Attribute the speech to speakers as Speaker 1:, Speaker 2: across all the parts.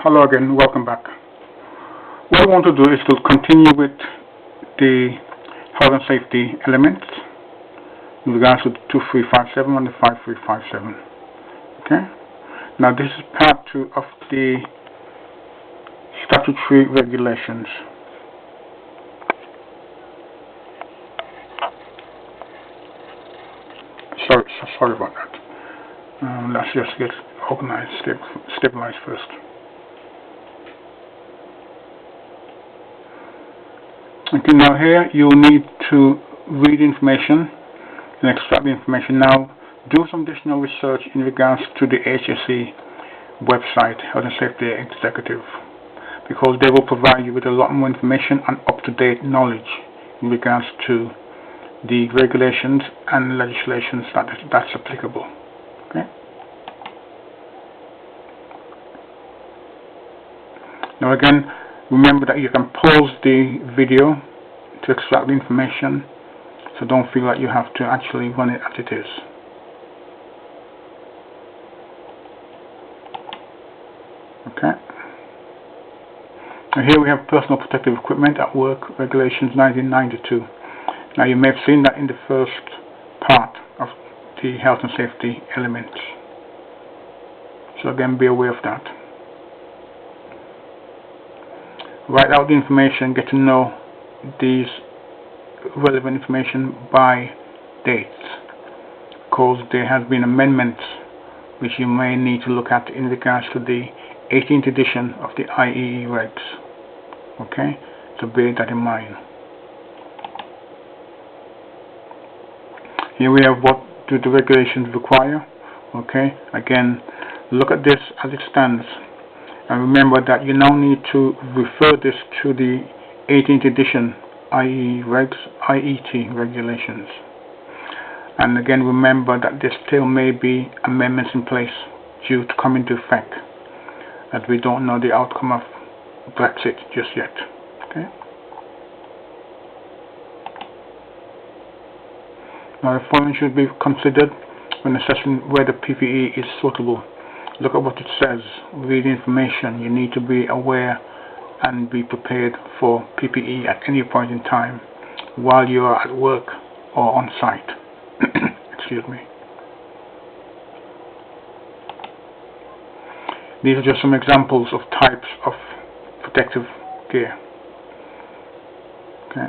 Speaker 1: Hello again, welcome back. What I want to do is to continue with the health and safety elements in regards to the 2357 and the 5357. Okay? Now this is part 2 of the statutory regulations. Sorry about that. Let's just get organized, stabilized first. Okay, now here you need to read information and extract the information. Now do some additional research in regards to the HSE website, Health and Safety Executive, because they will provide you with a lot more information and up-to-date knowledge in regards to the regulations and legislations that's applicable. Okay. Now again, remember that you can pause the video to extract the information, so don't feel like you have to actually run it as it is. Okay. Now here we have personal protective equipment at work, regulations 1992. Now you may have seen that in the first part of the health and safety elements. So again, be aware of that. Write out the information, get to know these relevant information by dates, because there has been amendments which you may need to look at in regards to the 18th edition of the IEE regs. Okay, so bear that in mind. Here we have what do the regulations require. Okay, again, look at this as it stands, and remember that you now need to refer this to the 18th edition IET regulations. And again, remember that there still may be amendments in place due to come into effect, as we don't know the outcome of Brexit just yet. Okay. Now the following should be considered when assessing whether PPE is suitable. Look at what it says, read the information. You need to be aware and be prepared for PPE at any point in time while you are at work or on site. Excuse me. These are just some examples of types of protective gear. Okay.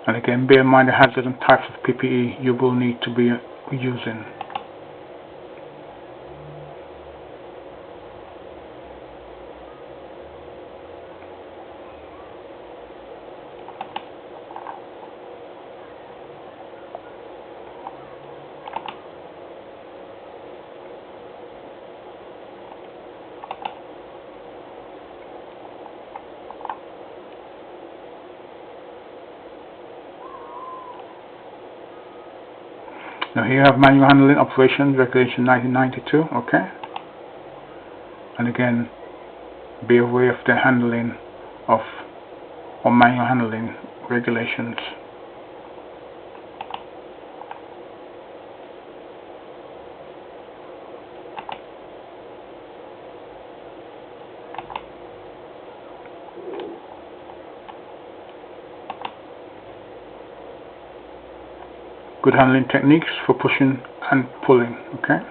Speaker 1: And again, bear in mind the hazards and types of PPE you will need to be using. Now here you have manual handling operations, regulation 1992, okay? And again, be aware of the handling of, or manual handling regulations. Good handling techniques for pushing and pulling, okay?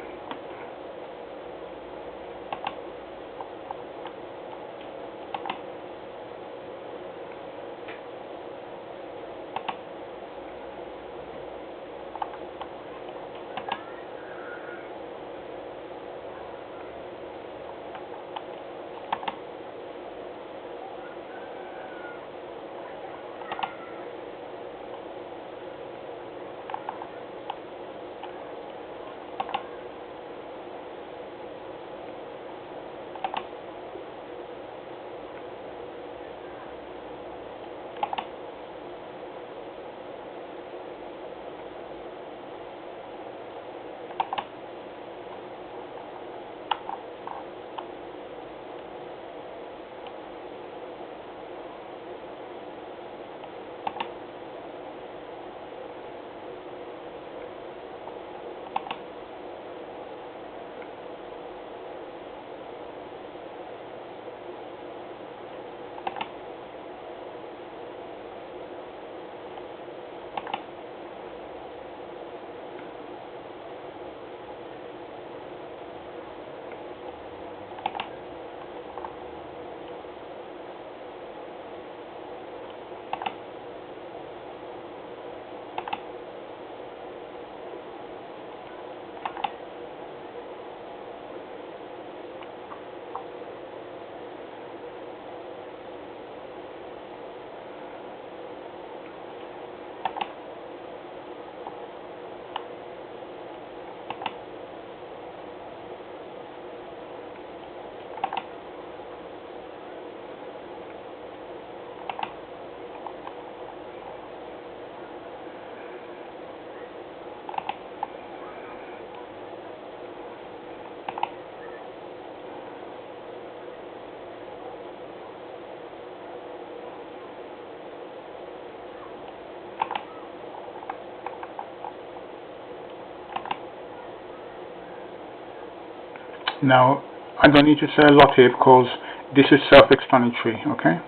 Speaker 1: Now, I don't need to say a lot here because this is self-explanatory, okay?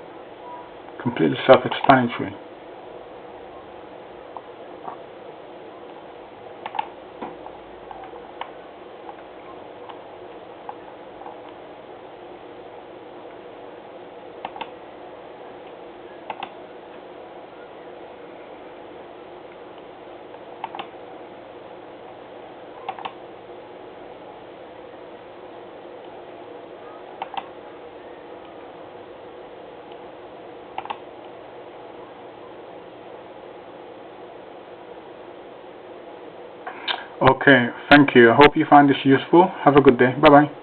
Speaker 1: Completely self-explanatory. Okay, thank you. I hope you find this useful. Have a good day. Bye-bye.